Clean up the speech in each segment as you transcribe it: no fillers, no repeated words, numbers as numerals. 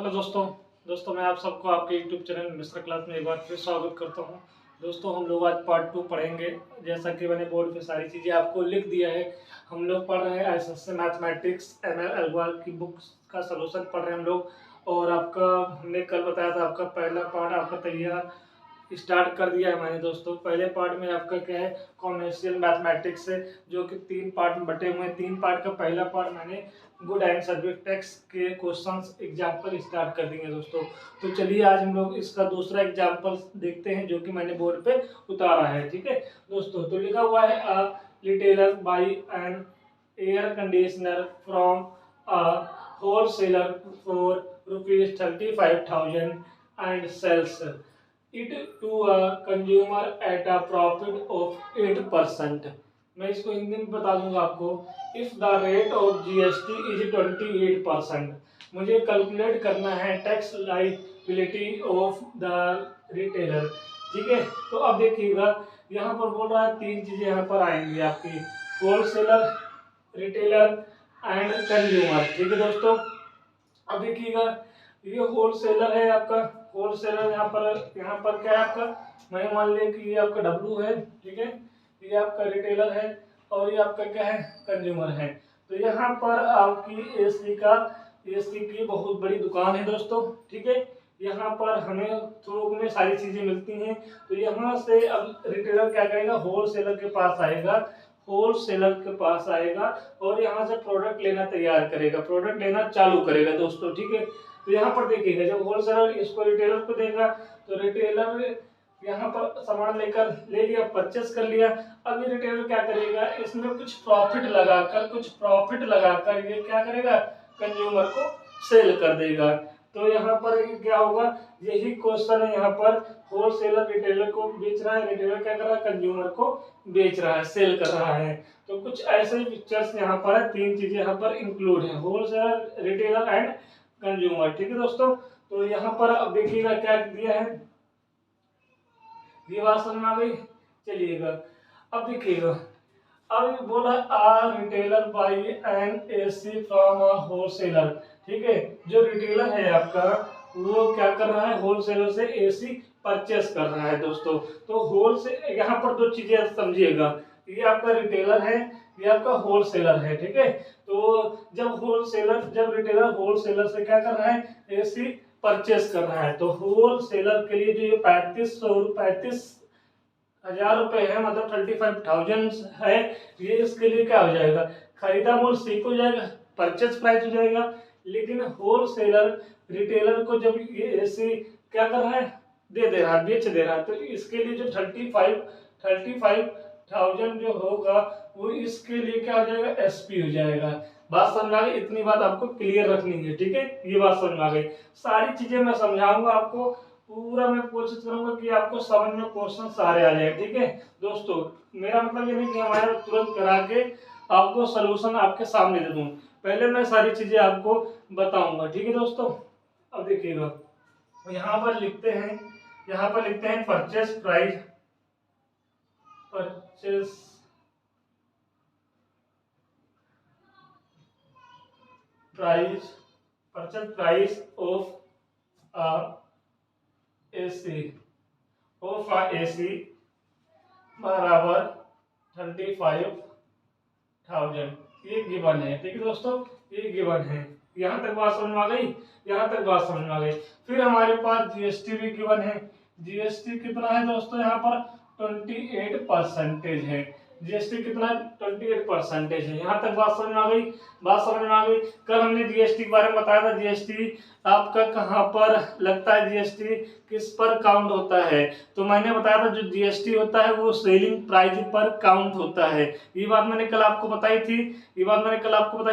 Hello दोस्तों मैं आप सबको आपके यूट्यूब चैनल मिस्टर क्लास में एक बार फिर स्वागत करता हूं। दोस्तों हम लोग आज पार्ट 2 पढ़ेंगे। जैसा कि मैंने बोर्ड पे सारी चीज़ें आपको लिख दिया है। हम लोग पढ़ रहे हैं एसएससी मैथमेटिक्स एमएल एल्गोरिथम की बुक्स का सलूशन पढ़ रहे हैं हम लोग। और आपका हमने कल बताया था आपका पहला पार्ट आपका तैयार स्टार्ट कर दिया है मैंने। दोस्तों पहले पार्ट में आपका क्या है, कॉमर्शियल मैथमेटिक्स है, जो कि 3 पार्ट में बटे हुए हैं। 3 पार्ट का पहला पार्ट मैंने गुड एंड सर्विस टैक्स के क्वेश्चंस एग्जाम्पल स्टार्ट कर देंगे दोस्तों। तो चलिए आज हम लोग इसका दूसरा एग्जाम्पल देखते हैं, जो कि मैंने बोर्ड पे उतारा है। ठीक है दोस्तों, तो लिखा हुआ है a retailer buy an air conditioner from a wholesaler for ₹35,000 and sells it to a consumer at a profit of 8%। मैं इसको हिंदी में बता दूंगा आपको। If the rate of GST is 28%, मुझे कैलकुलेट करना है tax liability of the retailer. ठीक है, तो अब देखिएगा यहाँ पर बोल रहा है 3 चीजें यहाँ पर आएंगी आपकी, होलसेलर, रिटेलर एंड कंज्यूमर। ठीक है दोस्तों, अब देखिएगा ये होलसेलर है आपका। होलसेलर यहाँ पर क्या है आपका, मैं मान लिया कि ये आपका डब्लू है। ठीक है, ये आपका रिटेलर है और ये आपका क्या है, कंज्यूमर है। तो यहाँ पर आपकी एसी की बहुत बड़ी दुकान है दोस्तों। ठीक है, यहाँ पर हमें थोक में सारी चीजें मिलती हैं। तो यहाँ से अब रिटेलर क्या करेगा, होलसेलर के पास आएगा और यहाँ से प्रोडक्ट लेना तैयार करेगा, प्रोडक्ट लेना चालू करेगा दोस्तों। ठीक है, तो यहाँ पर देखिएगा जब होलसेलर इसको रिटेलर को देगा तो रिटेलर यहाँ पर सामान लेकर ले लिया, परचेस कर लिया। अब ये रिटेलर क्या करेगा, इसमें कुछ प्रॉफिट लगाकर ये क्या करेगा, कंज्यूमर को सेल कर देगा। तो यहाँ पर क्या होगा, यही क्वेश्चन है। यहाँ पर होलसेलर रिटेलर को बेच रहा है, रिटेलर क्या कर रहा है, कंज्यूमर को बेच रहा है, सेल कर रहा है। तो कुछ ऐसे पिक्चर्स यहाँ पर है, 3 चीजें यहाँ पर इंक्लूड है, होलसेलर, रिटेलर एंड कंज्यूमर। ठीक है दोस्तों, तो यहाँ पर अब देखिएगा क्या दिया है, ये बात समझ में आ गई। चलिएगा अब देखिएगा, अब बोल रहा है a retailer buy an AC from a wholesaler. ठीक है, जो रिटेलर है आपका वो क्या कर रहा है, होलसेलर से एसी परचेस कर रहा है दोस्तों। तो होलसेल यहाँ पर 2 चीजें समझिएगा, ये आपका रिटेलर है, ये आपका होलसेलर है। ठीक है, तो जब रिटेलर होलसेलर से क्या कर रहा है, एसी परचेस कर रहा है, तो होलसेलर के लिए जो ये 35,000 रुपए है, मतलब 35,000 है, ये इसके लिए क्या हो जाएगा, खरीदा मूल्य सी हो जाएगा, परचेज प्राइस हो जाएगा। लेकिन होलसेलर रिटेलर को जब ये एसी क्या कर रहा है, दे रहा है, बेच दे रहा है, तो इसके लिए जो 35,000 जो होगा वो इसके लिए क्या हो जाएगा, एसपी हो जाएगा। बात समझ आ गई, इतनी बात आपको क्लियर रखनी है। ठीक है, ये बात समझ आ गई। सारी चीजें मैं समझाऊंगा आपको, पूरा मैं कोशिश करूंगा कि आपको समझ में क्वेश्चन सारे आ जाए। ठीक है दोस्तों, मेरा मतलब ये नहीं कि हमारे तुरंत करा के आपको सलूशन आपके सामने दे दूं, पहले मैं सारी चीजें आपको बताऊंगा। ठीक है दोस्तों, अब देखिएगा यहाँ पर लिखते हैं परचेस प्राइस ऑफ एसी बराबर 35,000, ये गिवन है। ठीक है दोस्तों, ये गिवन है। यहाँ तक बात समझ में आ गई। फिर हमारे पास जीएसटी भी गिवन है। जीएसटी कितना है दोस्तों, यहाँ पर 28% है। जीएसटी कितना है, 28% है। यहाँ तक बात समझ में आ गई। कल हमने जीएसटी के बारे में बताया था, जीएसटी आपका कहाँ पर लगता है, जीएसटी किस पर काउंट होता है। तो मैंने बताया था जो जीएसटी होता है वो सेलिंग प्राइस पर काउंट होता है। ये बात मैंने कल आपको बताई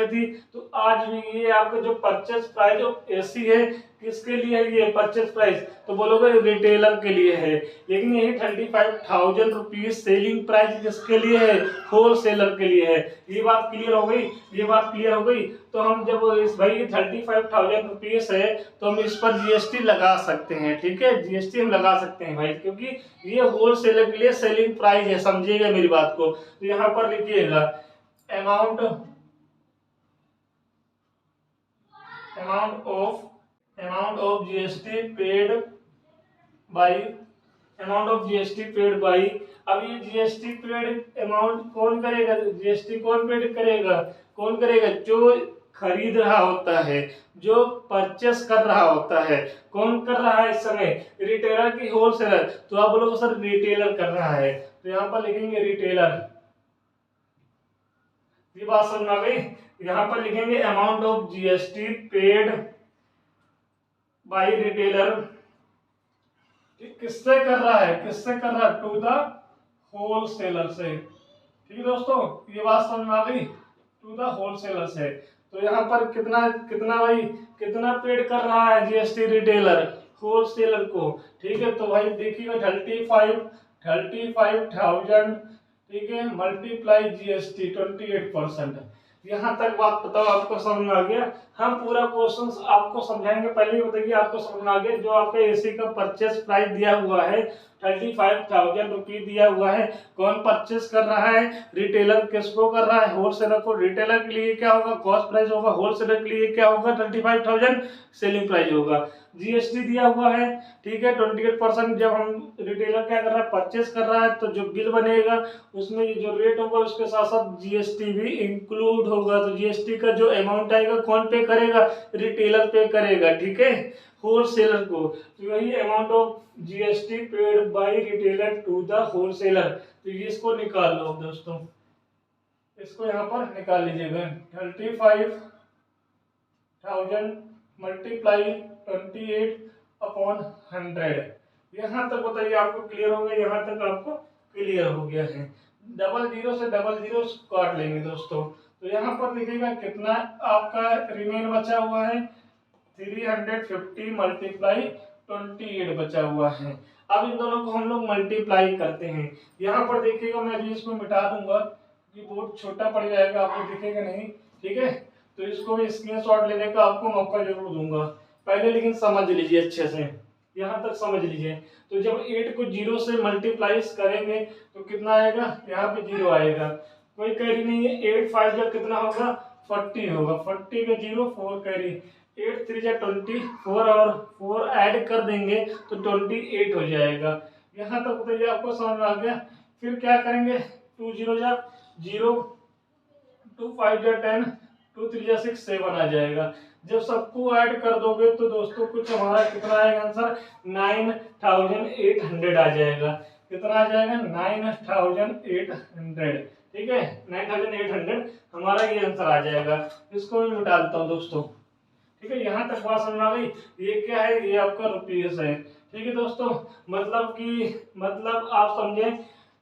थी। तो आज भी ये आपका जो परचेस प्राइस ऑफ एसी है, किसके लिए है ये परचेस प्राइस, तो बोलोगे रिटेलर के लिए है। लेकिन यही 35,000 रुपीज सेलिंग प्राइस किसके लिए है, होलसेलर के लिए है। ये बात क्लियर हो गई। तो हम जब इस भाई 35,000 रुपीज है तो हम इस पर जीएसटी लगा सकते हैं। ठीक है, जीएसटी हम लगा सकते हैं भाई, क्योंकि ये होलसेलर के लिए सेलिंग प्राइस है। समझिएगा मेरी बात को। तो यहाँ पर लिखिएगा amount of GST paid by, amount of GST paid by. अब ये जीएसटी पेड अमाउंट कौन करेगा, जीएसटी कौन पेड करेगा, कौन करेगा, जो खरीद रहा होता है, जो परचेस कर रहा होता है। कौन कर रहा है इस समय, रिटेलर की होलसेलर। तो आप बोलोगे सर रिटेलर कर रहा है, तो यहाँ पर लिखेंगे रिटेलर। ये बात समझ आ गई। यहाँ पर लिखेंगे amount of GST paid by retailer. किससे कर रहा है, किससे कर रहा है, टू द होलसेलर से। ठीक है दोस्तों, ये बात समझ में आ गई, टू द होलसेलर से। तो यहाँ पर कितना कितना भाई, कितना पेड कर रहा है जीएसटी रिटेलर होलसेलर को। ठीक है, तो भाई देखिएगा 35,000, ठीक है, मल्टीप्लाई जीएसटी 28%। यहाँ तक बात बताओ, आपको समझ में आ गया। हम पूरा क्वेश्चन आपको समझाएंगे, पहले बताइए आपको समझ में आ गया। जो आपका एसी का परचेस प्राइस दिया हुआ है 35,000 रुपये दिया हुआ है, कौन परचेस कर रहा है, रिटेलर। किसको कर रहा है, होलसेलर को। रिटेलर के लिए क्या होगा, कॉस्ट प्राइस होगा, होलसेलर के लिए क्या होगा, 35,000 सेलिंग प्राइस होगा। जीएसटी दिया हुआ है, ठीक है, 28%। जब हम रिटेलर क्या कर रहा है, परचेस कर रहा है, तो जो बिल बनेगा उसमें ये जो रेट होगा उसके साथ साथ जीएसटी भी इंक्लूड होगा। तो जीएसटी का जो अमाउंट आएगा कौन पे करेगा, रिटेलर पे करेगा, ठीक है, होलसेलर को। तो वही amount of GST paid by retailer to the wholesaler. तो ये इसको निकाल लो दोस्तों, इसको यहाँ पर निकाल लीजिएगा। 35,000 मल्टीप्लाई 28/100। यहाँ तक बताइए आपको क्लियर हो गया, यहाँ तक आपको क्लियर हो गया है। डबल जीरो से डबल जीरो काट लेंगे दोस्तों। तो यहाँ पर लिखिएगा कितना आपका रिमेन बचा हुआ है, 350 मल्टीप्लाई 28 बचा हुआ है। अब इन दोनों को हम लोग मल्टीप्लाई करते हैं। यहाँ पर देखिएगा, मैं अभी इसको मिटा दूंगा कि बहुत छोटा पड़ जाएगा, आपको दिखेगा नहीं, ठीक है। तो इसको भी स्क्रीनशॉट लेने का आपको मौका जरूर दूंगा, पहले लेकिन समझ लीजिए अच्छे से, यहाँ तक समझ लीजिए। तो जब 8 को 0 से मल्टीप्लाई करेंगे तो कितना आएगा, यहाँ पे 0 आएगा, कोई कैरी नहीं है। 8 5 का कितना होगा, 40 होगा, 40 का 0 4 कैरी, 8 3 जा 24 और 4 ऐड कर देंगे तो 28 हो जाएगा। यहाँ तक बताइए आपको समझ में आ गया। फिर क्या करेंगे, 2 0 जा 0, 2 5 जा 10, 2 3 जा 6 7 आ जाएगा। जब सबको ऐड कर दोगे तो दोस्तों कुछ हमारा कितना आएगा आंसर, 9,800 आ जाएगा। कितना आ जाएगा, 9,800, ठीक है, 9,800 हमारा ये आंसर आ जाएगा। इसको मैं मिटा देता हूँ दोस्तों, ठीक है। यहाँ तक बात समझ आ गई। ये क्या है, ये आपका रुपीस है, ठीक है दोस्तों। मतलब आप समझे,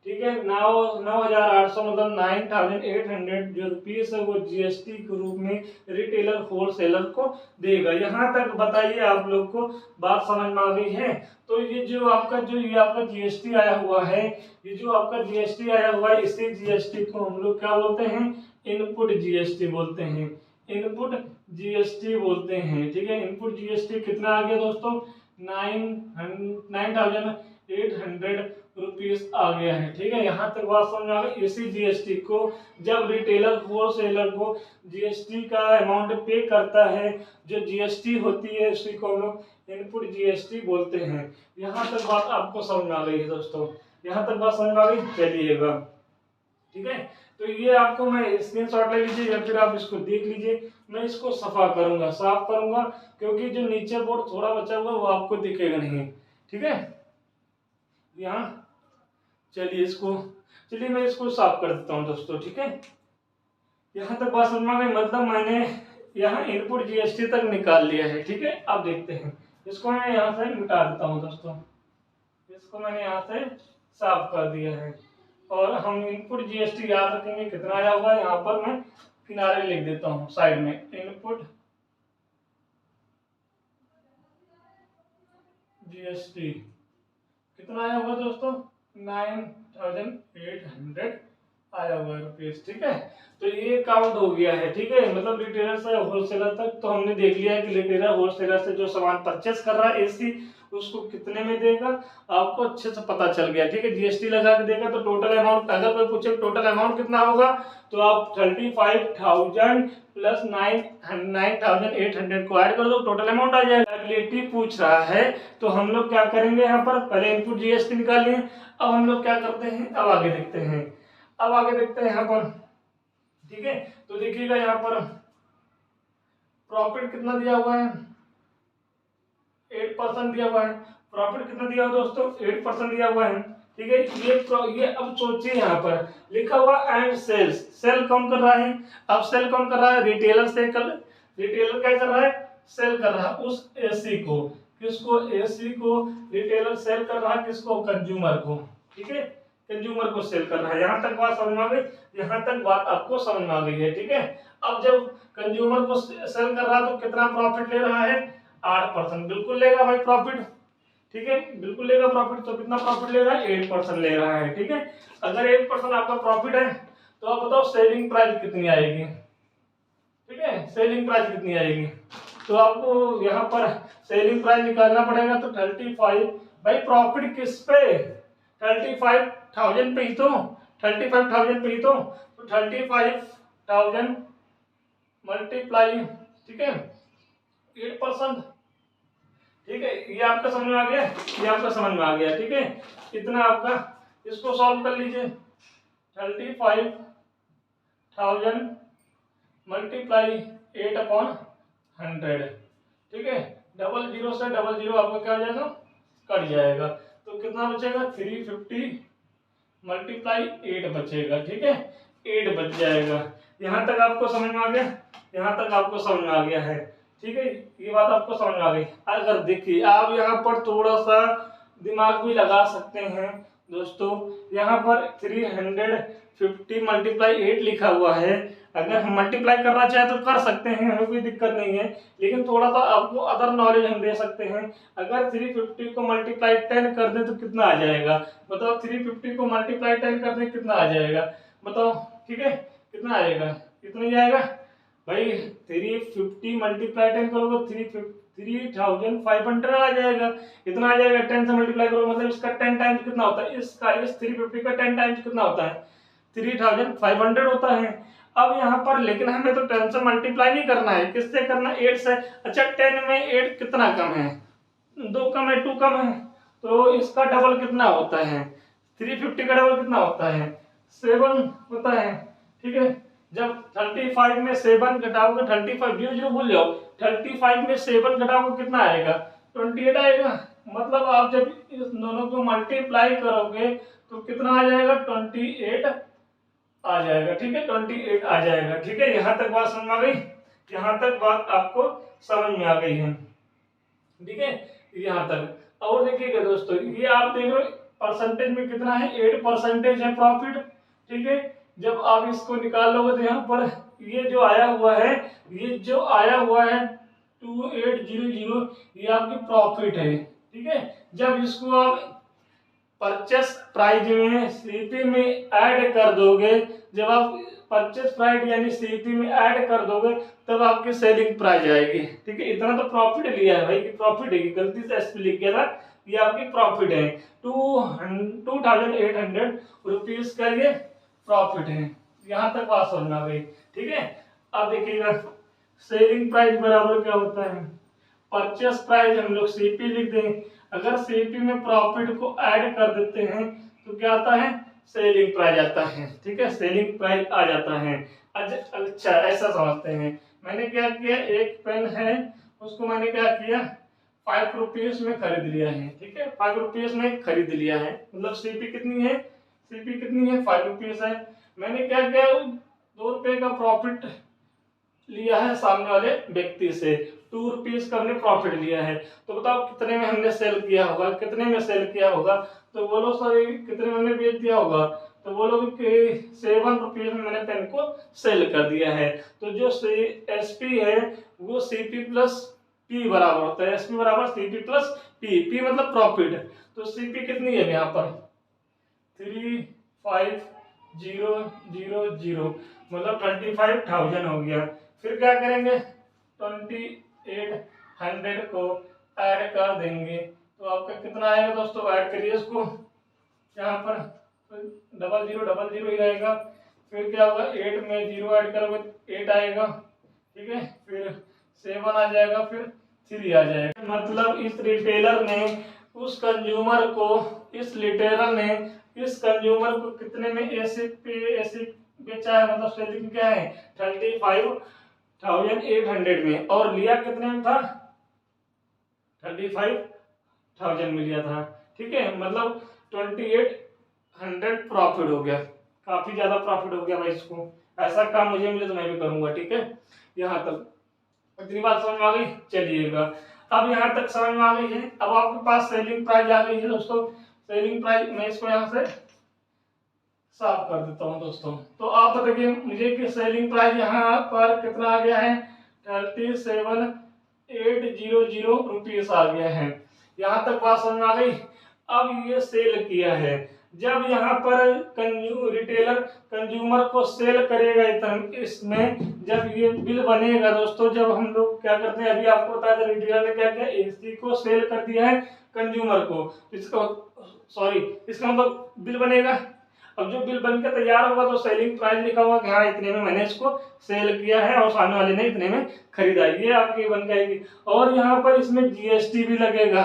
ठीक है। 9,800 मतलब 9,800 जो रुपीस है वो जीएसटी के रूप में रिटेलर होलसेलर को देगा। यहाँ तक बताइए आप लोग को बात समझ में आ गई है। तो ये जो आपका जीएसटी आया हुआ है, ये जो आपका जीएसटी आया हुआ है, इसी जीएसटी को हम लोग क्या बोलते हैं, इनपुट जीएसटी बोलते हैं, इनपुट जीएसटी बोलते हैं, ठीक है। इनपुट जीएसटी कितना आ गया दोस्तों, 9,800 रुपीस आ गया है, ठीक है। यहाँ तक बात समझ आ गई। इसी जीएसटी को जब रिटेलर होलसेलर को जीएसटी का अमाउंट पे करता है, जो जीएसटी होती है उसी को हम लोग इनपुट जीएसटी बोलते हैं। यहाँ तक बात आपको समझ आ गई है दोस्तों, यहाँ तक बात समझ आ गई, चलिएगा, ठीक है। तो ये आपको मैं स्क्रीनशॉट ले लीजिए या फिर आप इसको देख लीजिए। मैं इसको सफा करूंगा, साफ करूंगा, क्योंकि जो नीचे बोर्ड थोड़ा बचा हुआ वो आपको दिखेगा नहीं, ठीक है। यहाँ चलिए मैं इसको साफ कर देता हूँ दोस्तों, ठीक है। यहाँ तक बात समझ में आ गई, मतलब मैंने यहाँ इनपुट जीएसटी तक निकाल लिया है, ठीक है। अब देखते हैं, इसको मैं यहाँ से मिटा देता हूँ दोस्तों, इसको मैंने यहाँ से साफ कर दिया है। और हम इनपुट जीएसटी याद रखेंगे कितना आया हुआ है, यहाँ पर मैं किनारे लिख देता हूँ साइड में, इनपुट जीएसटी कितना आया होगा दोस्तों, 9,800 आया हुआ है रुपीज, ठीक है। तो ये काउंट हो गया है, ठीक है। मतलब रिटेलर से होलसेलर तक तो हमने देख लिया है कि रिटेलर होलसेलर से जो सामान परचेस कर रहा है एसी, उसको कितने में देगा आपको अच्छे से पता चल गया, ठीक है। जीएसटी लगा के देगा तो टोटल अमाउंट, अगर कोई पूछे टोटल अमाउंट कितना होगा, तो आप 35,000 प्लस 9,800 को ऐड कर दो, टोटल अमाउंट आ जाएगा। लायबिलिटी पूछ रहा है तो हम लोग क्या करेंगे, यहाँ पर पहले इनपुट जीएसटी निकाल लिए। अब हम लोग क्या करते हैं, अब आगे देखते हैं, अब आगे देखते हैं यहाँ पर, ठीक है। तो देखिएगा यहाँ पर प्रॉफिट कितना दिया हुआ है, 8% दिया हुआ है। प्रॉफिट कितना दिया हुआ दोस्तों, 8% दिया हुआ है, ठीक है। ये अब सोचिए यहाँ पर लिखा हुआ एंड सेल्स, सेल कौन कर रहा है, अब सेल कौन कर रहा है, रिटेलर से कर, रिटेलर क्या कर रहा है, सेल कर रहा है उस एसी को, किसको, एसी को रिटेलर सेल कर रहा है, किसको, कंज्यूमर को, ठीक है। कंज्यूमर को सेल कर रहा है। यहाँ तक बात समझ में आ गई, यहाँ तक बात आपको समझ में आ गई है, ठीक है। अब जब कंज्यूमर को सेल कर रहा है तो कितना प्रॉफिट ले रहा है, 8%, बिल्कुल लेगा भाई प्रॉफिट, ठीक है, बिल्कुल लेगा प्रॉफिट। तो कितना प्रॉफिट ले रहा है, 8% ले रहा है, ठीक है। अगर 8% आपका प्रॉफिट है तो आप बताओ सेलिंग प्राइस कितनी आएगी, ठीक है, सेलिंग प्राइस कितनी आएगी। तो आपको यहाँ पर सेलिंग प्राइस निकालना पड़ेगा। तो 35, भाई प्रॉफिट किस पे, 35,000 पे ही तो, 35,000 पे ही तो 35,000 मल्टीप्लाई, ठीक है, 8%, ठीक है। ये आपका समझ में आ गया, ये आपका समझ में आ गया, ठीक है। इतना आपका, इसको सॉल्व कर लीजिए, 35,000 मल्टीप्लाई 8/100, ठीक है। डबल जीरो से डबल जीरो आपका क्या हो जाएगा, कट जाएगा। तो कितना बचेगा, 350 मल्टीप्लाई 8 बचेगा, ठीक है, 8 बच जाएगा। यहाँ तक आपको समझ में आ गया, यहाँ तक आपको समझ में आ गया है, ठीक है। ये बात आपको समझ में आ गई। अगर देखिए आप यहाँ पर थोड़ा सा दिमाग भी लगा सकते हैं दोस्तों, यहाँ पर 350 मल्टीप्लाई 8 लिखा हुआ है। अगर हम मल्टीप्लाई करना चाहे तो कर सकते हैं, हमें कोई दिक्कत नहीं है, लेकिन थोड़ा सा आपको अदर नॉलेज हम दे सकते हैं। अगर 350 को मल्टीप्लाई 10 कर दें तो कितना आ जाएगा, बताओ। 350 को मल्टीप्लाई 10 कर दें कितना आ जाएगा, बताओ, ठीक है, कितना आएगा, कितना ही आएगा भाई। 350 मल्टीप्लाई 10 करोगे 3,500 आ जाएगा, इतना आ जाएगा। 10 से मल्टीप्लाई करोगे मतलब इसका 10 टाइम्स कितना होता है, इसका, इस 350 का 10 टाइम्स कितना होता है, 3,500 होता है। अब यहाँ पर लेकिन हमें तो 10 से मल्टीप्लाई नहीं करना है, किससे करना है, 8 से। अच्छा 10 में 8 कितना कम है, 2 कम है, 2 कम है, तो इसका डबल कितना होता है, 350 का डबल कितना होता है, 7 होता है, ठीक है। जब 35 में 7 घटाओगे, 35 जीरो जीरो भूल जाओ, 35 में 7 घटाओगे कितना आएगा, 28 आएगा। मतलब आप जब इस दोनों को मल्टीप्लाई करोगे तो कितना आ जाएगा, 28 आ जाएगा, ठीक है, 28 आ जाएगा, ठीक है। यहाँ तक बात समझ में आ गई, यहाँ तक बात आपको समझ में आ गई है, ठीक है, यहाँ तक। और देखिएगा दोस्तों, ये आप देख रहे हो परसेंटेज में कितना है, 8% है प्रॉफिट, ठीक है। जब आप इसको निकाल लोगे तो यहाँ पर ये जो आया हुआ है, ये जो आया हुआ है 2800, ये आपकी प्रॉफिट है, ठीक है। जब इसको आप परचेस प्राइस में सीपी में ऐड कर दोगे, जब आप परचेस प्राइस यानी सीपी में ऐड कर दोगे तब आपकी सेलिंग प्राइस आएगी, ठीक है। इतना तो प्रॉफिट लिया है भाई, प्रॉफिट है, गलती से एसपी लिख गया था, ये आपकी प्रॉफिट है। 2,800 रुपीज का ये प्रॉफिट है। यहाँ तक बात समझ में आ गई, ठीक है। अब देखिएगा सेलिंग प्राइस बराबर क्या होता है, परचेस प्राइस हम लोग सीपी लिख दें। अगर सीपी में प्रॉफिट को ऐड कर देते हैं तो क्या आता है, सेलिंग प्राइस आता है, ठीक है, सेलिंग प्राइस आ जाता है। अच्छा ऐसा समझते हैं, मैंने क्या किया, एक पेन है उसको मैंने क्या किया, 5 रुपीज में खरीद लिया है, ठीक है, 5 रुपीज में खरीद लिया है, मतलब सीपी कितनी है, सीपी कितनी है, 5 रुपीज है। मैंने क्या किया, 2 रुपए का प्रॉफिट लिया है सामने वाले व्यक्ति से, 2 रुपीज का हमने प्रॉफिट लिया है। तो बताओ कितने में हमने सेल किया होगा, कितने में सेल किया होगा, तो बोलो सर कितने में हमने बेच दिया होगा, तो बोलो कि 7 रुपीज में मैंने पेन को सेल कर दिया है। तो जो एसपी है वो सीपी प्लस पी बराबर होता है, एसपी बराबर सीपी प्लस पी, पी मतलब प्रॉफिट। तो सीपी कितनी है यहाँ पर, 3,500, 000 मतलब 25,000 हो गया। फिर क्या करेंगे 2800 को ऐड कर देंगे तो आपका कितना आएगा दोस्तों, ऐड करिए इसको, यहाँ पर 0000 ही रहेगा। फिर क्या होगा 8 में 0 ऐड करोगे 8 आएगा, ठीक है, फिर 7 आ जाएगा, फिर 3 आ जाएगा। मतलब इस रिटेलर ने इस कंज्यूमर को कितने में ऐसे बेचा है, मतलब सेलिंग क्या है 35,800 में, और लिया कितने में था 35,000 में लिया था, ठीक है, मतलब 2800 प्रॉफिट हो गया, काफी ज्यादा प्रॉफिट हो गया भाई। इसको ऐसा काम मुझे मिले तो मैं भी करूंगा, ठीक है। यहाँ तक इतनी बात समझ में आ गई, चलिएगा अब यहाँ तक समझ में आ गई है। अब आपके पास सेलिंग प्राइस आ गई है दोस्तों। सेलिंग प्राइस मैं इसको यहाँ से साफ कर देता हूँ दोस्तों। तो आप बताइए मुझे कि सेलिंग प्राइस यहाँ पर कितना आ गया है 37,800 रुपीस आ गया है। यहाँ तक बात समझ में आ गई। अब ये सेल किया है, जब यहाँ पर रिटेलर कंज्यूमर को सेल करेगा इसमें, जब ये बिल बनेगा दोस्तों, जब हम लोग क्या करते हैं, अभी आपको बताया था रिटेलर ने क्या किया, एसी को सेल कर दिया है कंज्यूमर को, इसका मतलब बिल बनेगा। अब जो बिल बनकर तैयार होगा तो सेलिंग प्राइस लिखा होगा कि हाँ इतने में मैंने इसको सेल किया है और सामने वाले ने इतने में खरीदा, ये आपकी बन जाएगी। और यहाँ पर इसमें जीएसटी भी लगेगा।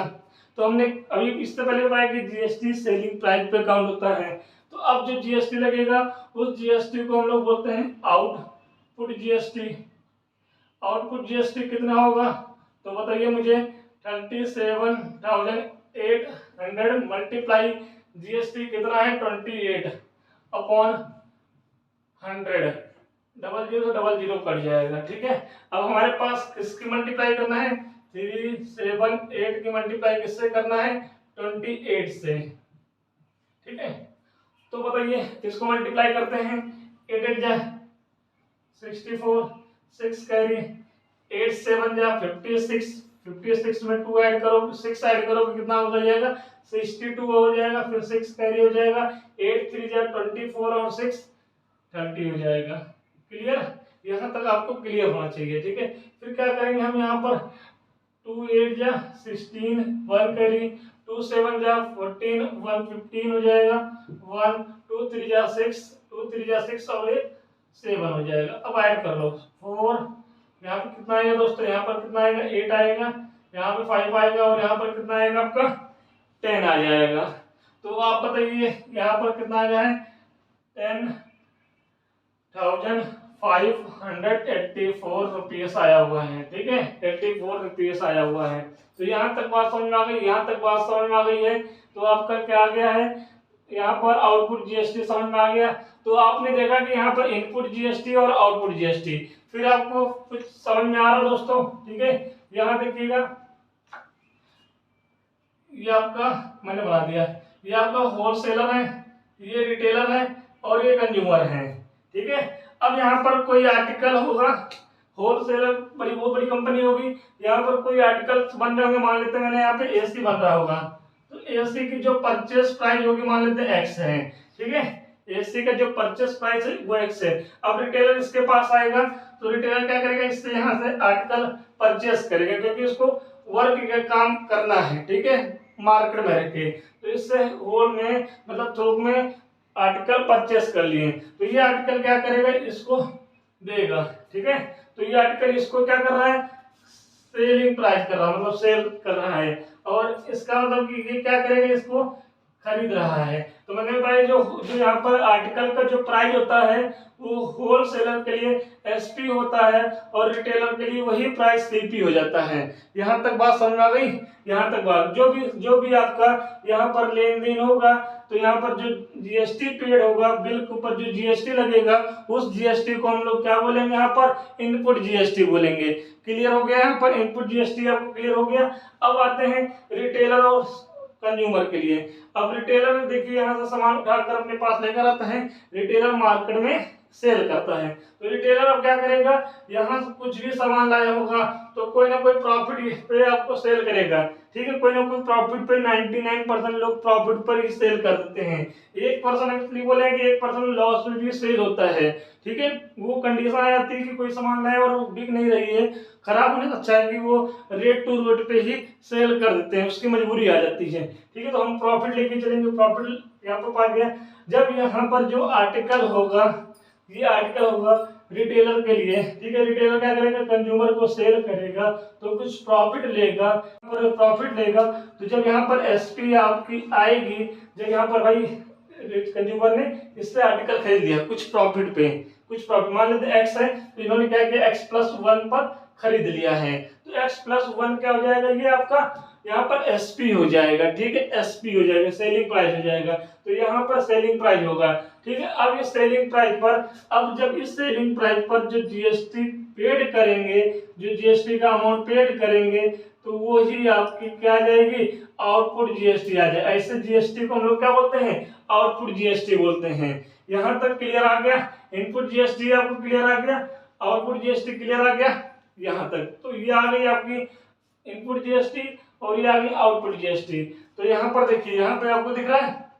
तो हमने अभी इससे पहले बताया कि जीएसटी सेलिंग प्राइस पे काउंट होता है। तो अब जो जीएसटी लगेगा उस जीएसटी को हम लोग बोलते हैं आउटपुट जीएसटी। आउटपुट जीएसटी कितना होगा तो बताइए मुझे 37,800 मल्टीप्लाई जीएसटी कितना है 28/100, 00 कट जाएगा, ठीक है। अब हमारे पास किसकी मल्टीप्लाई करना है 378 की मल्टीप्लाई किससे करना है 28 से, ठीक है। तो बताइए किसको मल्टीप्लाई करते हैं 8 8 जा 64, 6 कैरी 8 7 जा 56, 56 में 2 ऐड करो 6 ऐड करोगे कितना हो जाएगा 62 हो जाएगा, फिर 6 कैरी हो जाएगा 8 3 जा 24 और 6 30 हो जाएगा। क्लियर, यहाँ तक आपको क्लियर होना चाहिए, ठीक है। फिर क्या करेंगे हम यहाँ पर 2 8 जा 16, 1 कैरी 2 7 जा 14, 1 15 हो जाएगा, 1 2 3 जा 6, 2 3 जा 6 और 1 7 हो जाएगा। अब ऐड कर लो 4, यहाँ पे कितना आएगा दोस्तों, यहाँ पर कितना आएगा 8 आएगा, यहाँ पे 5 आएगा और यहाँ पर कितना आएगा आपका 10 आ जाएगा। तो आप बताइए यहाँ पर कितना आ गया है 10,584 रुपीस आया हुआ है, ठीक है 84 रुपीस आया हुआ है। तो यहाँ तक बात समझ में आ गई, यहाँ तक बात समझ में आ गई है। तो आपका क्या आ गया है यहाँ पर आउटपुट जीएसटी समझ में आ गया। तो आपने देखा कि यहाँ पर इनपुट जीएसटी और आउटपुट जीएसटी, फिर आपको कुछ समझ में आ रहा है दोस्तों, ठीक है। यहाँ देखिएगा ये आपका मैंने बना दिया, ये आपका होलसेलर है, ये रिटेलर है और ये कंज्यूमर है, ठीक है। अब यहाँ पर कोई आर्टिकल होगा, होलसेलर बहुत बड़ी कंपनी होगी, यहाँ पर कोई आर्टिकल बन रहे होंगे, मान लेते हैं मैंने यहाँ पे एसी बन रहा होगा, तो एसी की जो परचेस प्राइस होगी मान लेते हैं एक्स है, ठीक है। एसी का जो परचेस प्राइस है वो एक्स है। अब रिटेलर इसके पास आएगा तो रिटेलर क्या करेगा, इससे यहाँ से आर्टिकल परचेस करेगा क्योंकि उसको वर्क का काम करना है, ठीक है, मार्केट में रह के। तो इससे होल में मतलब थोक में आर्टिकल परचेस कर लिए, तो ये आर्टिकल क्या करेगा इसको देगा, ठीक है। तो ये आर्टिकल इसको क्या कर रहा है सेलिंग प्राइस कर रहा है, मतलब सेल कर रहा है, और इसका मतलब कि ये क्या करेगा इसको खरीद रहा है। तो मैंने बताया जो यहाँ पर आर्टिकल का जो प्राइस होता है वो होलसेलर के लिए एसपी होता है और रिटेलर के लिए वही प्राइस सीपी हो जाता है। यहाँ तक बात समझ आ गई। यहाँ तक बात जो भी आपका यहाँ पर लेन देन होगा तो यहाँ पर जो जीएसटी पेड होगा, बिल के ऊपर जो जीएसटी लगेगा उस जीएसटी को हम लोग क्या बोलेंगे यहाँ पर इनपुट जीएसटी बोलेंगे। क्लियर हो गया, यहाँ पर इनपुट जीएसटी आपको क्लियर हो गया। अब आते हैं रिटेलर और कंज्यूमर के लिए। अब रिटेलर देखिए यहाँ से सामान उठाकर अपने पास लेकर आता है, रिटेलर मार्केट में सेल करता है। तो रिटेलर अब क्या करेगा, यहाँ से कुछ भी सामान लाया होगा तो कोई ना कोई प्रॉफिट पे आपको सेल करेगा, ठीक है। कोई ना कोई प्रॉफिट पे 99% लोग प्रॉफिट पर ही सेल कर देते हैं। 1% एक्चुअली बोले कि 1% लॉस में भी सेल होता है, ठीक है। वो कंडीशन आ जाती है कि कोई सामान लाए और वो बिक नहीं रही है, खराब होने से अच्छा है कि वो रेट टू रेट पे ही सेल कर देते हैं, उसकी मजबूरी आ जाती है, ठीक है। तो हम प्रॉफिट लेके चलेंगे, प्रॉफिट यहाँ पर पा गया। जब यहाँ पर जो आर्टिकल होगा, ये आर्टिकल होगा रिटेलर के लिए, ठीक है। रिटेलर क्या करेगा, कंज्यूमर को सेल करेगा तो कुछ प्रॉफिट लेगा, और प्रॉफिट लेगा तो जब यहाँ पर एसपी आपकी आएगी, जब यहाँ पर भाई कंज्यूमर ने इससे आर्टिकल खरीद लिया कुछ प्रॉफिट पे, कुछ प्रॉफिट मान लेते एक्स है तो इन्होंने क्या किया x+1 पर खरीद लिया है, तो x+1 क्या हो जाएगा, ये आपका यहाँ पर एसपी हो जाएगा, ठीक है। एसपी हो जाएगा, सेलिंग प्राइस हो जाएगा, तो यहाँ पर सेलिंग प्राइस होगा, ठीक है। अब इस सेलिंग प्राइस पर, अब जब इस सेलिंग प्राइस पर जो जीएसटी पेड करेंगे, जो जीएसटी का अमाउंट पेड करेंगे, तो वो ही आपकी क्या आ जाएगी, आउटपुट जीएसटी आ जाए। ऐसे जीएसटी को हम लोग क्या बोलते हैं, आउटपुट जीएसटी बोलते हैं। यहाँ तक क्लियर आ गया, इनपुट जीएसटी आपको क्लियर आ गया, आउटपुट जीएसटी क्लियर आ गया यहाँ तक। तो ये आ गई आपकी इनपुट जीएसटी और ये आ गई आउटपुट जीएसटी। तो यहाँ पर देखिए, यहाँ पे आपको दिख रहा है,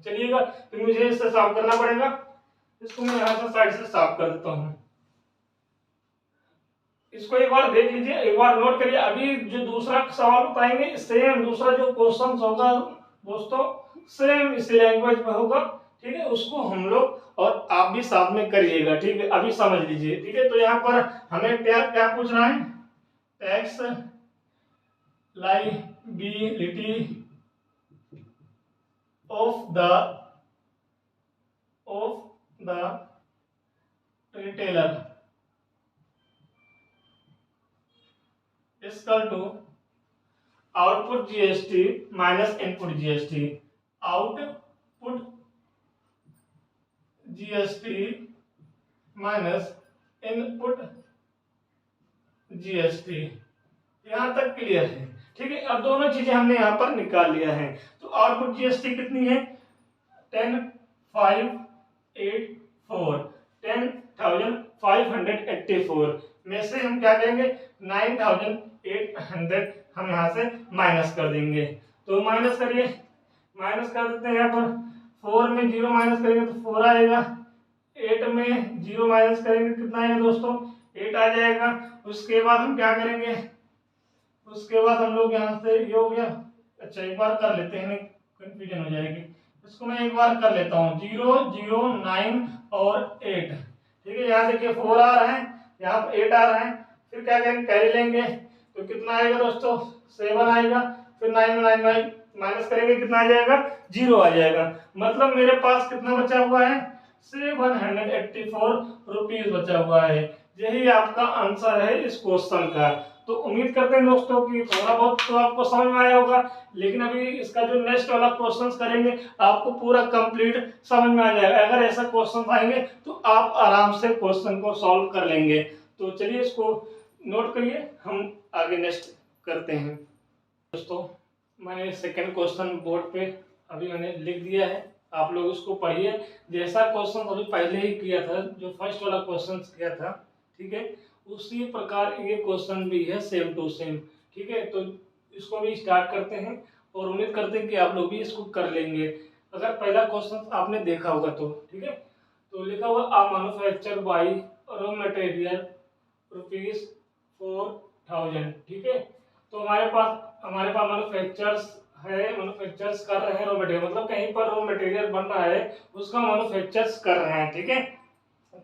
चलिएगा तो मुझे इससे साफ करना पड़ेगा, इसको मैं यहाँ से साइड से साफ कर देता हूँ। इसको एक बार देख लीजिए, एक बार नोट करिए। अभी जो दूसरा सवाल बताएंगे सेम दूसरा जो क्वेश्चन होगा दोस्तों, सेम इसी लैंग्वेज में होगा, ठीक है। उसको हम लोग और आप भी साथ में करिएगा, ठीक है। अभी समझ लीजिए, ठीक है। तो यहाँ पर हमें क्या क्या पूछ रहा है, tax liability of the retailer equal to output GST minus input GST, output GST minus input GST. यहां तक क्लियर है, ठीक है। अब दोनों चीजें हमने यहां पर निकाल लिया है। तो आउटपुट जीएसटी कितनी है, 10,584 में से हम क्या करेंगे, 9,800 हम यहाँ से माइनस कर देंगे। तो माइनस करिए, माइनस कर देते हैं। यहाँ पर 4 में 0 माइनस करेंगे तो 4 आएगा, 8 में 0 माइनस करेंगे कितना आएगा दोस्तों, 8 आ जाएगा। उसके बाद हम क्या करेंगे, उसके बाद हम लोग यहाँ से ये हो गया। अच्छा एक बार कर लेते हैं, कंफ्यूजन हो जाएगी, इसको मैं एक बार कर लेता हूँ। 0 0 9 और 8, ठीक है। यहाँ देखिए 4 आ रहा है, यहाँ पर 8 आ रहा है, फिर क्या करेंगे, कैरी लेंगे तो कितना आएगा दोस्तों, 7 आएगा। फिर 9 में 9 माइनस करेंगे कितना आ जाएगा, 0 आ जाएगा। मतलब मेरे पास कितना बचा हुआ है, 784 रुपीज बचा हुआ है। यही आपका आंसर है इस क्वेश्चन का। तो उम्मीद करते हैं दोस्तों कि थोड़ा बहुत तो आपको समझ में आया होगा, लेकिन अभी इसका जो नेक्स्ट वाला क्वेश्चन करेंगे आपको पूरा कंप्लीट समझ में आ जाएगा। अगर ऐसा क्वेश्चन आएंगे तो आप आराम से क्वेश्चन को सॉल्व कर लेंगे। तो चलिए इसको नोट करिए, हम आगे नेक्स्ट करते हैं। दोस्तों मैंने सेकंड क्वेश्चन बोर्ड पे अभी मैंने लिख दिया है, आप लोग उसको पढ़िए। जैसा क्वेश्चन अभी पहले ही किया था, जो फर्स्ट वाला क्वेश्चन किया था, ठीक है, उसी प्रकार ये क्वेश्चन भी है, सेम टू सेम, ठीक है। तो इसको भी स्टार्ट करते हैं और उम्मीद करते हैं कि आप लोग भी इसको कर लेंगे। अगर पहला क्वेश्चन आपने देखा होगा तो, ठीक है। तो लिखा हुआ आ मैन्युफैक्चर बाई रॉ मटेरियल ₹4,000, ठीक है। तो हमारे पास मैन्युफैक्चर्स कर रहे हैं रॉ मटेरियल, मतलब कहीं पर रॉ मटेरियल बन रहा है उसका मैन्युफैक्चर्स कर रहे हैं, ठीक है।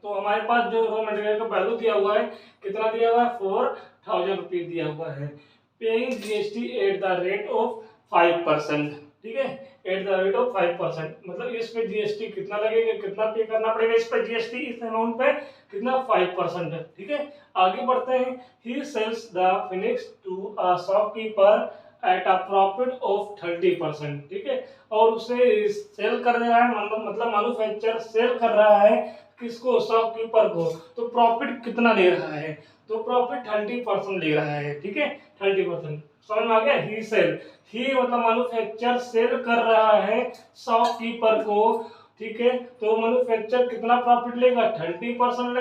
तो हमारे पास जो रॉ मटेरियल का वैल्यू दिया हुआ है, कितना दिया हुआ है, 4,000 रुपीज दिया हुआ है। Paying GST at the rate of 5%, ठीक है, एट द रेट ऑफ 5%, मतलब इस पे जीएसटी कितना लगेगा, कितना पे करना पड़ेगा इस पे जीएसटी, इस अमाउंट पे कितना, 5%, ठीक है। आगे बढ़ते हैं। He sells the finish to a shopkeeper at a profit of 30%, ठीक है। और उसे सेल कर रहा है, मतलब मैन्युफैक्चर सेल कर रहा है किसको, शॉपकीपर को। तो प्रॉफिट कितना ले रहा है, तो प्रॉफिट 30% ले रहा है, ठीक है, 30%। समझ में आ गया। ही मतलब मैन्युफैक्चर सेल कर रहा है शॉपकीपर को ठीक है, तो मैन्युफैक्चर कितना प्रॉफिट लेगा, 30%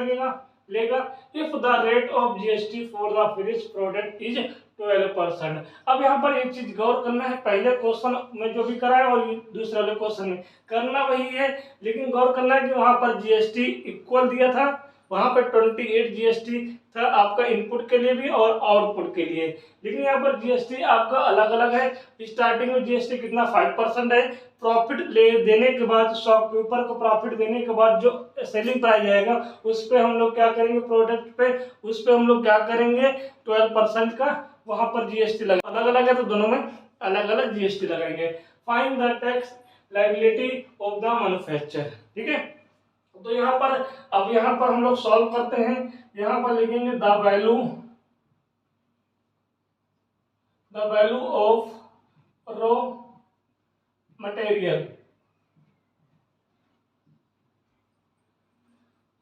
लेगा if the rate of GST for the finish product is 12%। अब यहाँ पर एक चीज गौर करना है, पहले क्वेश्चन में जो भी करा है और दूसरे वाले क्वेश्चन में करना वही है, लेकिन गौर करना है कि वहां पर जीएसटी इक्वल दिया था, वहां पर 28 जीएसटी था आपका इनपुट के लिए भी और आउटपुट के लिए, लेकिन यहाँ पर जीएसटी आपका अलग अलग है। स्टार्टिंग में जीएसटी कितना 5% है, प्रॉफिट ले देने के बाद शॉपकीपर को प्रॉफिट देने के बाद जो सेलिंग प्राइस आएगा उस पे हम लोग क्या करेंगे, प्रोडक्ट पे उस पे हम लोग क्या करेंगे 12% का वहां पर जीएसटी लगा, अलग अलग है तो दोनों में अलग अलग जीएसटी लगाएंगे। Find the tax liability of the manufacture, ठीक है। तो यहाँ पर अब यहाँ पर हम लोग सॉल्व करते हैं, यहाँ पर लिखेंगे the value of raw material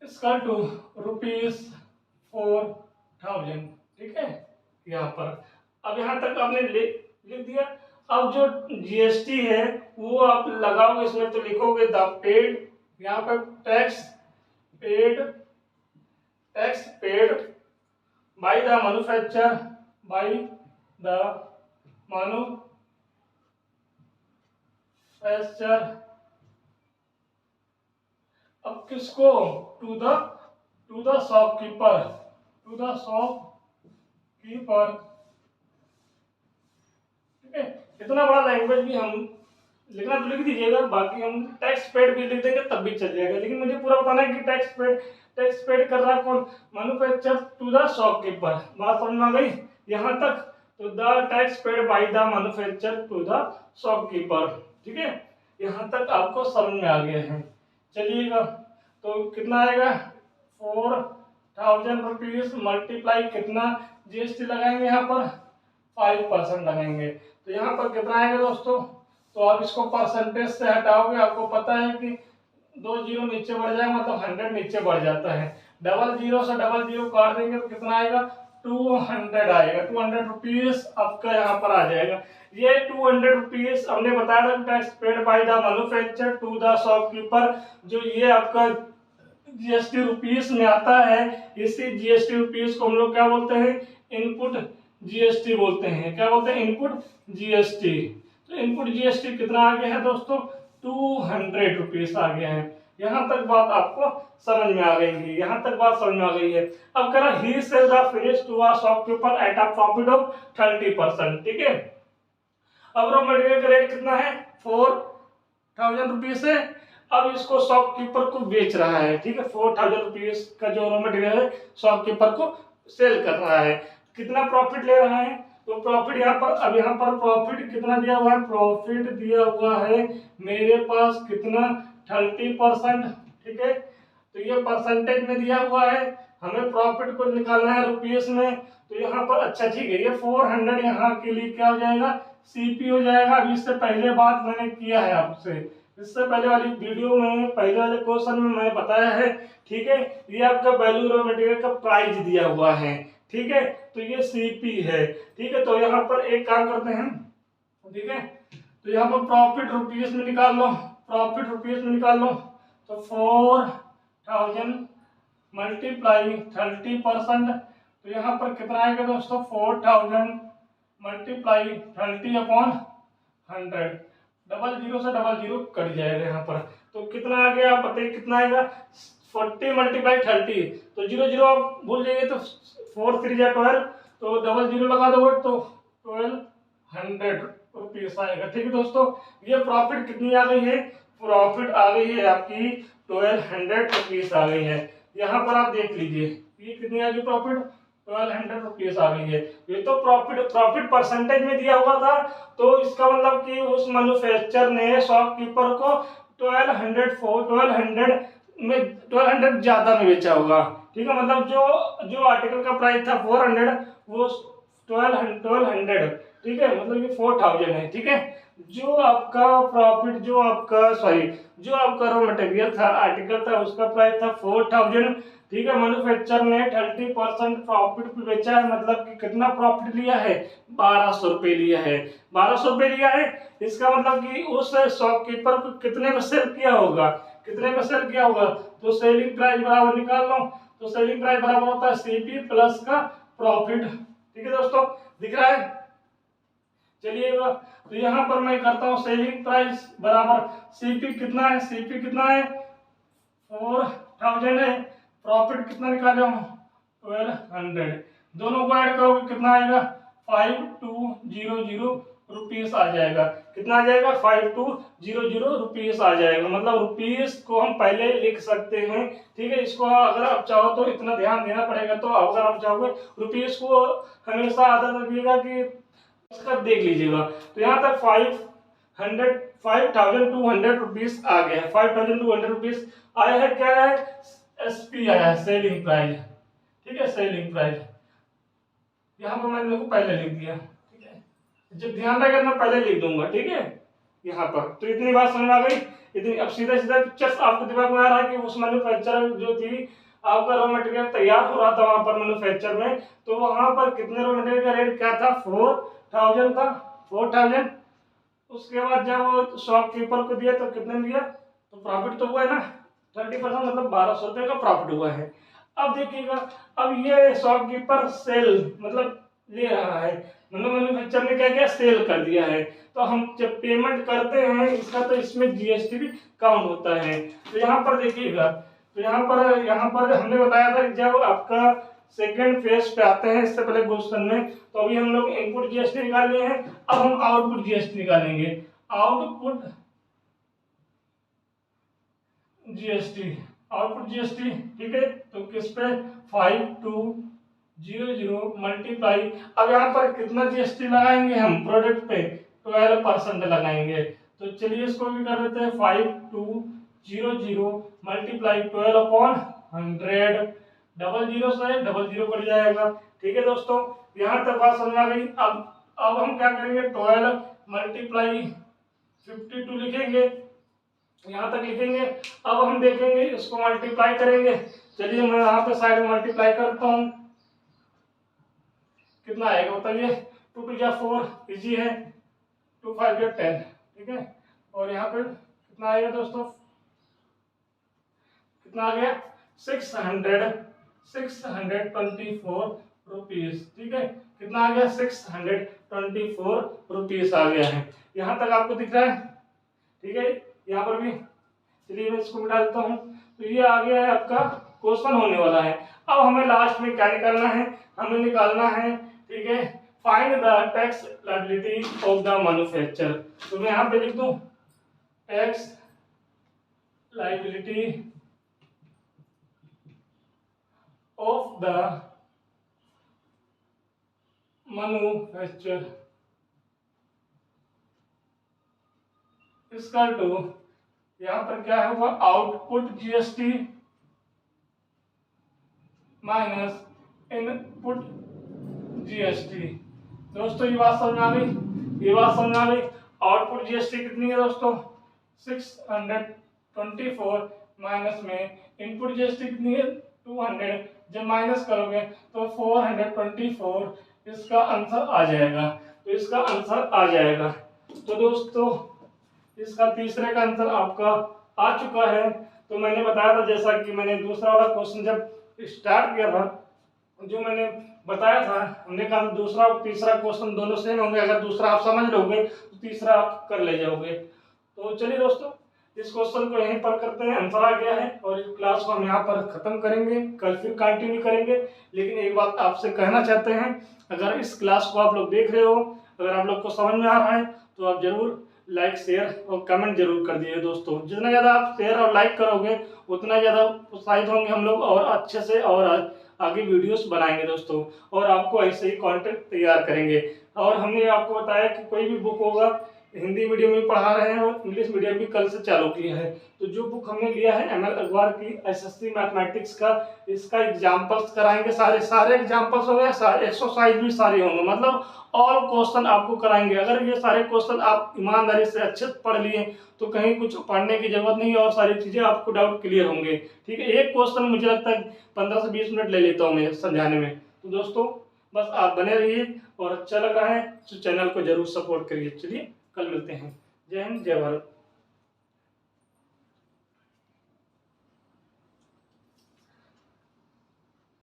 इसका टू ₹4,000, ठीक है। यहाँ पर अब यहाँ तक आपने लिख दिया। अब जो जीएसटी है वो आप लगाओगे इसमें, तो लिखोगे द पेड, यहाँ पर tax paid by the manufacture अब किसको, टू द शॉपकीपर ठीक है। इतना बड़ा लैंग्वेज भी हम लिखना तो लिख दीजिएगा, बाकी हम टैक्स पेड भी लिख देंगे तब भी चल जाएगा, लेकिन मुझे पूरा बताना है कि टैक्स पेड कर रहा है कौन, मैन्युफैक्चर टू द शॉपकीपर। बात समझ में आ गई यहाँ तक, तो the tax paid by the manufacture to the shopkeeper, ठीक है। यहाँ तक आपको समझ में आ गया है। चलिएगा तो कितना आएगा, 4,000 रुपीज मल्टीप्लाई कितना जीएसटी लगाएंगे, यहाँ पर 5% लगाएंगे, तो यहाँ पर कितना आएगा दोस्तों। तो आप इसको परसेंटेज से हटाओगे, आपको पता है कि 2 जीरो नीचे बढ़ जाएगा, मतलब 100 नीचे बढ़ जाता है, डबल जीरो से डबल जीरो काट देंगे तो कितना आएगा, 200 आएगा, 200 रुपीज आपका यहाँ पर आ जाएगा। ये 200 रुपीज हमने बताया था tax paid by the manufacture to the shopkeeper, जो ये आपका जीएसटी रुपीस में आता है, इसी जीएसटी रुपीस को हम लोग क्या बोलते हैं, इनपुट जीएसटी बोलते हैं। क्या बोलते हैं, इनपुट जीएसटी। तो इनपुट जीएसटी कितना आ गया है दोस्तों, 200 रुपीस आ गया है। यहाँ तक बात आपको समझ में आ गई है, यहाँ तक बात समझ में आ गई है। अब कह रहा he sell the finish to a shopkeeper at a profit of 30%, ठीक है। अब रॉ मटेरियल का रेट कितना है, 4,000 रुपीज है। अब इसको शॉपकीपर को बेच रहा है, ठीक है, 4,000 रुपीज का जो रॉ मटेरियल है शॉपकीपर को सेल कर रहा है। कितना प्रॉफिट ले रहा है, तो प्रॉफिट यहाँ पर, अब यहाँ पर प्रॉफिट कितना दिया हुआ है, प्रॉफिट दिया हुआ है मेरे पास कितना, 30%, ठीक है। तो ये परसेंटेज में दिया हुआ है, हमें प्रॉफिट को निकालना है रुपीस में, तो यहाँ पर अच्छा ठीक है, ये 400 यहाँ के लिए क्या हो जाएगा, सीपी हो जाएगा। अभी इससे पहले बात मैंने किया है आपसे, इससे पहले वाली वीडियो में पहले वाले क्वेश्चन में मैंने बताया है, ठीक है। ये आपका वैल्यू रॉ मटेरियल का प्राइस दिया हुआ है, ठीक है, तो ये सीपी है, ठीक है। तो यहाँ पर एक काम करते हैं, ठीक है, तो यहाँ पर प्रॉफिट रुपीस में निकाल लो, तो 4,000 मल्टीप्लाई 30%, तो यहाँ पर कितना आएगा दोस्तों, 4,000 मल्टीप्लाई 30/100, डबल जीरो से डबल जीरो कट जाएगा यहाँ पर, तो कितना आ गया आप बताइए, कितना आएगा, 40 मल्टीप्लाई 30, तो जीरो जीरो आप भूल जाइए, तो 4 3 जा 12, तो डबल जीरो लगा दोगे तो 1200 रुपीस आएगा, ठीक है दोस्तों। ये प्रॉफिट कितनी आ गई है, प्रॉफिट आ गई है आपकी 1200 रुपीस आ गई है। यहाँ पर आप देख लीजिए ये कितनी आ गई प्रॉफिट, 1200 रुपीस आ गई है। ये तो प्रॉफिट परसेंटेज में दिया हुआ था, तो इसका मतलब कि उस मैन्युफैक्चरर ने शॉपकीपर को 1200 ज्यादा में बेचा होगा, ठीक है। मतलब जो आर्टिकल का प्राइस था 400, वो 1200, ठीक है, मतलब ये 4,000 है, ठीक है। जो आपका प्रॉफिट, जो आपका रॉ मटेरियल था, आर्टिकल था, उसका प्राइस था 4,000, ठीक है, मैन्युफैक्चर ने 30% प्रॉफिट पे बेचा है, मतलब कि कितना प्रॉफिट लिया है, 1200 रुपये लिया है, 1200 रुपये लिया है। इसका मतलब कि उस शॉपकीपर को कितने में सेल किया होगा, कितने में सेल किया होगा, तो सेलिंग प्राइस बराबर निकाल लो। तो सेलिंग प्राइस बराबर होता है सीपी प्लस का प्रॉफिट। ठीक है दोस्तों, दिख रहा है। चलिएगा, तो यहाँ पर मैं करता हूँ सेलिंग प्राइस बराबर सीपी कितना है, सीपी कितना है 4000 है, प्रॉफिट कितना निकाले हूँ 1200, दोनों को ऐड करोगे कितना आएगा 5200 रुपीस आ जाएगा। कितना आ जाएगा 5200 रुपीस आ जाएगा, मतलब रुपीस को हम पहले लिख सकते हैं। ठीक है, इसको अगर आप चाहो तो इतना ध्यान देना पड़ेगा, तो अगर आप चाहोगे रुपीस को हमेशा आदत रखिएगा कि उसका देख लीजिएगा। तो यहाँ तक 5200 रुपीस आ गया है, 5200 रुपीस आया है। क्या है, एसपी आया है, सेलिंग प्राइस। ठीक है, सेलिंग प्राइस यहाँ पर मैंने देखो पहले लिख दिया। ठीक है, जब ध्यान रखेगा मैं पहले लिख दूंगा। ठीक है, यहाँ पर तो इतनी बात समझ आ गई। इतनी अब सीधा सीधा पिक्चर्स आपको दिमाग में आ रहा है कि उस मैन्युफैक्चर जो थी, आपका रॉ मटेरियल तैयार हो रहा था वहां पर मैन्युफैक्चर में, तो वहां पर कितने रॉ मटेरियल का रेट क्या था 4000 था, 4000। उसके बाद जब शॉपकीपर को दिया तो कितने दिया, तो प्रॉफिट तो हुआ है ना 30%, मतलब 1200 रुपये का प्रॉफिट हुआ है। अब देखिएगा, अब ये शॉपकीपर सेल मतलब ले रहा है, मतलब मैन्युफैक्चर ने क्या किया, सेल कर दिया है। तो हम जब पेमेंट करते हैं इसका, तो इसमें जीएसटी भी काउंट होता है। तो यहाँ पर देखिएगा, तो यहाँ पर हमने बताया था कि जब आपका सेकंड फेज पे आते हैं, इससे पहले क्वेश्चन में, तो अभी हम लोग इनपुट जीएसटी निकाल लिए हैं। अब हम आउटपुट जीएसटी निकालेंगे, आउटपुट जीएसटी, आउटपुट जीएसटी। ठीक है, तो किस पे 5200 मल्टीप्लाई, अब यहाँ पर कितना जीएसटी लगाएंगे हम प्रोडक्ट पे 12% लगाएंगे। तो चलिए इसको भी कर देते हैं 5200 मल्टीप्लाई 12/100, डबल जीरो से डबल जीरो कट जाएगा। ठीक है दोस्तों, यहाँ तक बात समझ आ गई। अब हम क्या करेंगे 12 मल्टीप्लाई 52 लिखेंगे, यहाँ तक लिखेंगे। अब हम देखेंगे इसको मल्टीप्लाई करेंगे। चलिए मैं यहाँ पे साइड में मल्टीप्लाई करता हूँ, कितना आएगा बताइए, 2 2 जा 4 इजी है, 2 5 जा 10। ठीक है, और यहाँ पे कितना आएगा दोस्तों, कितना आ गया 624 रुपीज। ठीक है, कितना आ गया 624 रुपीज आ गया है। यहाँ तक आपको दिख रहा है। ठीक है, यहाँ पर भी, चलिए मैं इसको मिटा देता हूँ। तो ये आ गया है आपका क्वेश्चन होने वाला है। अब हमें लास्ट में क्या निकालना है, हमें निकालना है, ठीक है, find the tax liability of the manufacture. तो मैं यहाँ पे लिख दूं tax liability of the manufacture इसका टू, यहाँ पर क्या होगा output GST minus input GST. दोस्तों ये बात समझ आ गई, ये बात समझ आ गई। आउटपुट जीएसटी कितनी है दोस्तों 624 माइनस में इनपुट जीएसटी कितनी है 200, जब माइनस करोगे तो 424, इसका आंसर आ जाएगा। तो इसका आंसर आ जाएगा। तो दोस्तों इसका तीसरे का आंसर आपका आ चुका है। तो मैंने बताया था, जैसा कि मैंने दूसरा वाला क्वेश्चन जब स्टार्ट किया था, जो मैंने बताया था, हमने कहा दूसरा और तीसरा क्वेश्चन दोनों सेम होंगे, अगर दूसरा आप समझ लोगे तो तीसरा आप कर ले जाओगे। तो चलिए दोस्तों इस क्वेश्चन को यहीं पर करते हैं, आंसर आ गया है और इस क्लास को हम यहाँ पर खत्म करेंगे, कल फिर कंटिन्यू करेंगे। लेकिन एक बात आपसे कहना चाहते हैं, अगर इस क्लास को आप लोग देख रहे हो, अगर आप लोग को समझ में आ रहा है तो आप जरूर लाइक शेयर और कमेंट जरूर कर दीजिए दोस्तों। जितना ज़्यादा आप शेयर और लाइक करोगे उतना ज़्यादा उत्साहित होंगे हम लोग और अच्छे से और आगे वीडियोस बनाएंगे दोस्तों, और आपको ऐसे ही कंटेंट तैयार करेंगे। और हमने आपको बताया कि कोई भी बुक होगा हिंदी मीडियम में पढ़ा रहे हैं और इंग्लिश मीडियम भी कल से चालू किया है। तो जो बुक हमने लिया है एमएल अग्रवाल की एसएससी मैथमेटिक्स का, इसका एग्जाम्पल्स कराएंगे, सारे एग्जाम्पल्स होंगे, एक्सरसाइज भी सारे होंगे, मतलब ऑल क्वेश्चन आपको कराएंगे। अगर ये सारे क्वेश्चन आप ईमानदारी से अच्छे से पढ़ लिए तो कहीं कुछ पढ़ने की जरूरत नहीं है और सारी चीजें आपको डाउट क्लियर होंगे। ठीक है, एक क्वेश्चन मुझे लगता है 15 से 20 मिनट ले लेता हूँ मैं समझाने में। तो दोस्तों बस आप बने रहिए और अच्छा लग रहा है तो चैनल को जरूर सपोर्ट करिए। चलिए कल मिलते हैं। जय हिंद, जय भारत।